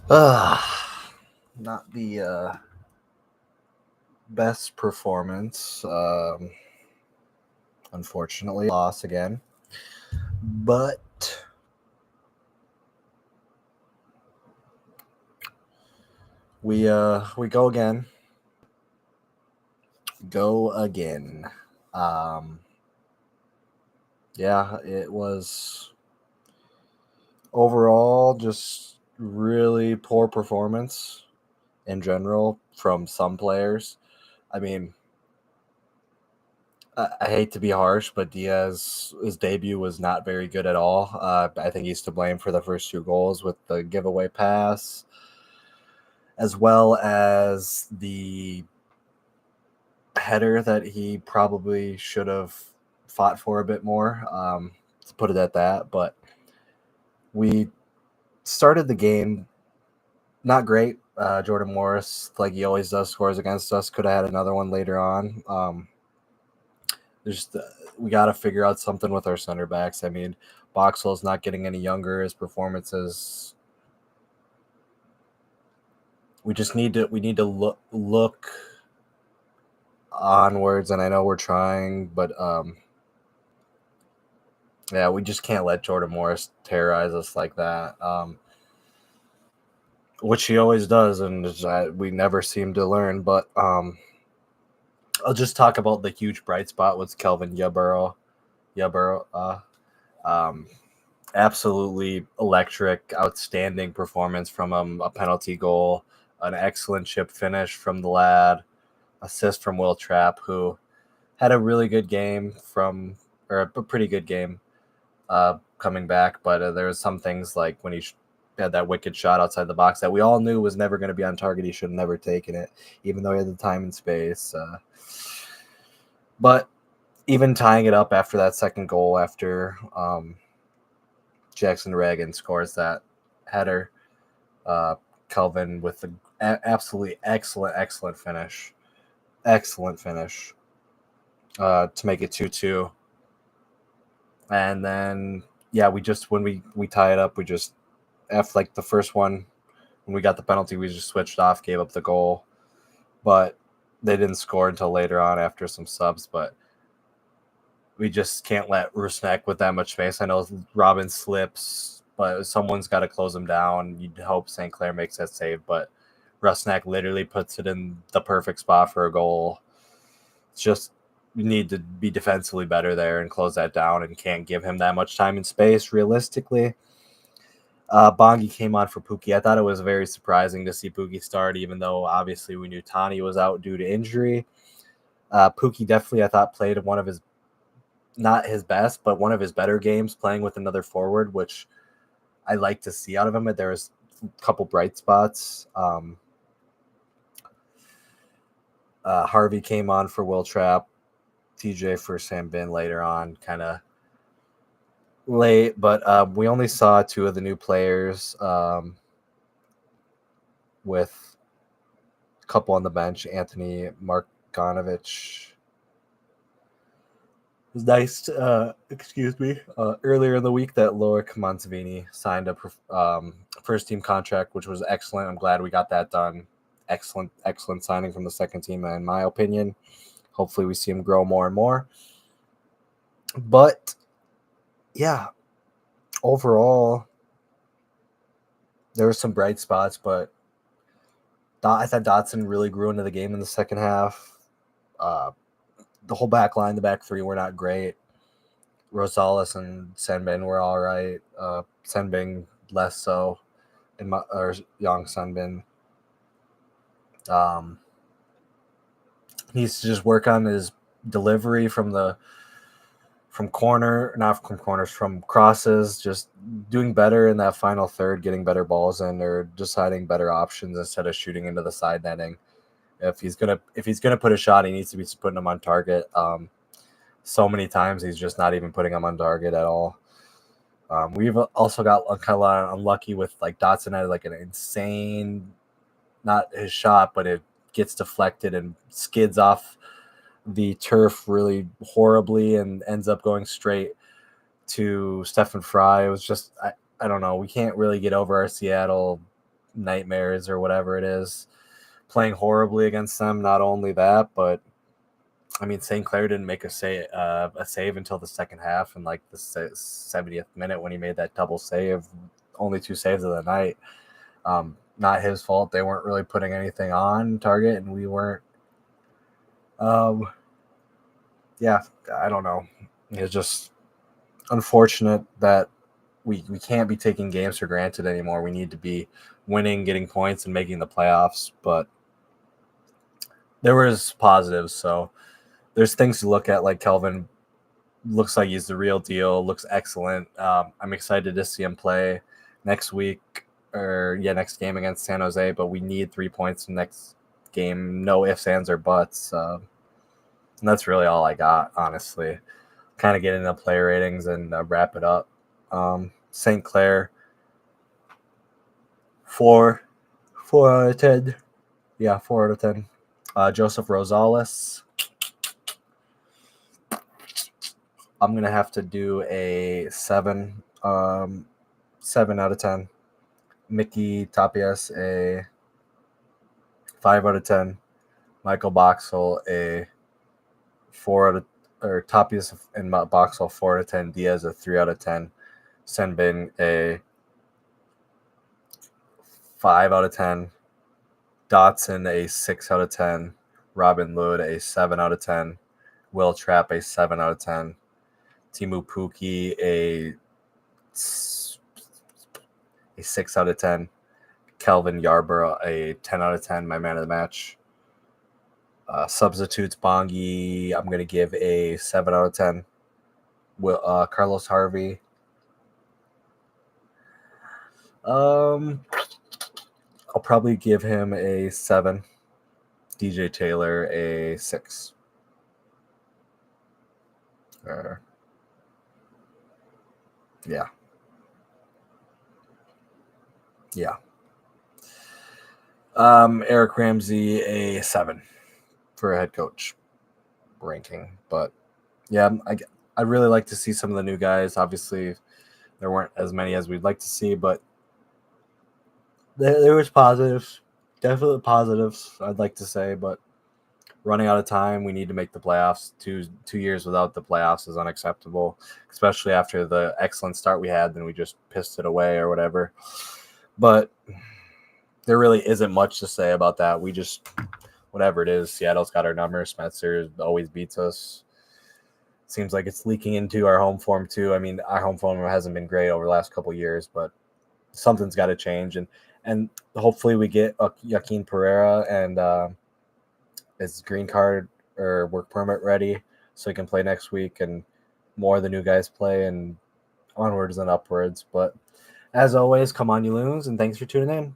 Uh, Not the best performance. Unfortunately, loss again. But we go again. Go again. Um, yeah, it was overall just really poor performance in general from some players. I mean, I hate to be harsh, but Diaz's debut was not very good at all. I think he's to blame for the first two goals with the giveaway pass, as well as the header that he probably should have fought for a bit more. To put it at that, but we started the game not great. Jordan Morris, like he always does, scores against us. Could have had another one later on. There's we got to figure out something with our center backs. I mean, Boxwell's not getting any younger. His performances. We need to look onwards, and I know we're trying, but yeah, we just can't let Jordan Morris terrorize us like that. Which he always does, and we never seem to learn. But I'll just talk about the huge bright spot with Kelvin Yeboah. Um, Absolutely electric, outstanding performance from him. A penalty goal, an excellent chip finish from the lad, assist from Will Trapp, who had a really good game or a pretty good game coming back. But there was some things like when he had that wicked shot outside the box that we all knew was never going to be on target. He should have never taken it, even though he had the time and space. But even tying it up after that second goal, after Jackson Reagan scores that header, uh, Kelvin with the absolutely excellent finish. Excellent finish to make it 2-2. And then, yeah, when we tie it up, we just, after like the first one, when we got the penalty, we just switched off, gave up the goal. But they didn't score until later on after some subs. But we just can't let Rusnak with that much space. I know Robin slips, but someone's got to close him down. You'd hope St. Clair makes that save, but Rusnak literally puts it in the perfect spot for a goal. It's just you need to be defensively better there and close that down, and can't give him that much time and space realistically. Bongi came on for Pookie. I thought it was very surprising to see Pookie start, even though obviously we knew Tani was out due to injury. Pookie definitely, I thought, played one of his, not his best, but one of his better games playing with another forward, which I like to see out of him. There was a couple bright spots. Harvey came on for Will Trapp, TJ for Sam Bin later on, kind of late, but we only saw two of the new players with a couple on the bench. Anthony Markonovich was nice. Earlier in the week that Loic Monzavini signed a first team contract, which was excellent. I'm glad we got that done. Excellent signing from the second team, in my opinion. Hopefully, we see him grow more and more. But yeah, overall, there were some bright spots, but I thought Dotson really grew into the game in the second half. The whole back line, the back three were not great. Rosales and Senbin were all right. Senbin less so, or Young Senbin. Needs to just work on his delivery from crosses, just doing better in that final third, getting better balls in, or deciding better options instead of shooting into the side netting. If he's gonna put a shot, he needs to be putting them on target. So many times he's just not even putting them on target at all. We've also got kind of unlucky with like Dotson had like an insane, not his shot, but it gets deflected and skids off the turf really horribly and ends up going straight to Stephen Fry. It was just, I don't know. We can't really get over our Seattle nightmares or whatever it is, playing horribly against them. Not only that, but I mean, St. Clair didn't make a save until the second half, and like the 70th minute when he made that double save, only 2 saves of the night. Not his fault. They weren't really putting anything on target, and we weren't. Yeah, I don't know. It's just unfortunate that we can't be taking games for granted anymore. We need to be winning, getting points, and making the playoffs. But there was positives, so there's things to look at. Like Kelvin looks like he's the real deal. Looks excellent. I'm excited to see him play next next game against San Jose. But we need 3 points in next game. No ifs, ands, or buts. And that's really all I got, honestly. Kind of get into player ratings and wrap it up. St. Clair, 4 out of 10. Yeah, 4 out of 10. Joseph Rosales, I'm gonna have to do a 7. 7 out of 10. Mickey Tapias, a 5 out of 10. Michael Boxall, a 4 out of, or Tapias and Boxall, 4 out of 10. Diaz, a 3 out of 10. Senbin, a 5 out of 10. Dotson, a 6 out of 10. Robin Lod, a 7 out of 10. Will Trapp, a 7 out of 10. Timu Puki, a 6 out of 10. Kelvin Yarborough, a 10 out of 10, my man of the match. Substitutes, Bongi, I'm going to give a 7 out of 10. Carlos Harvey. I'll probably give him a 7. DJ Taylor, a 6. Yeah. Eric Ramsey, a 7 for a head coach ranking. But yeah, I'd really like to see some of the new guys. Obviously, there weren't as many as we'd like to see, but there was positives, definitely positives, I'd like to say. But running out of time, we need to make the playoffs. 2 years without the playoffs is unacceptable, especially after the excellent start we had. Then we just pissed it away or whatever. But there really isn't much to say about that. We just, whatever it is, Seattle's got our number. Spencer always beats us. Seems like it's leaking into our home form too. I mean, our home form hasn't been great over the last couple of years, but something's got to change. And hopefully we get Joaquin Pereira and his green card or work permit ready so he can play next week, and more of the new guys play, and onwards and upwards. But as always, come on, you loons, and thanks for tuning in.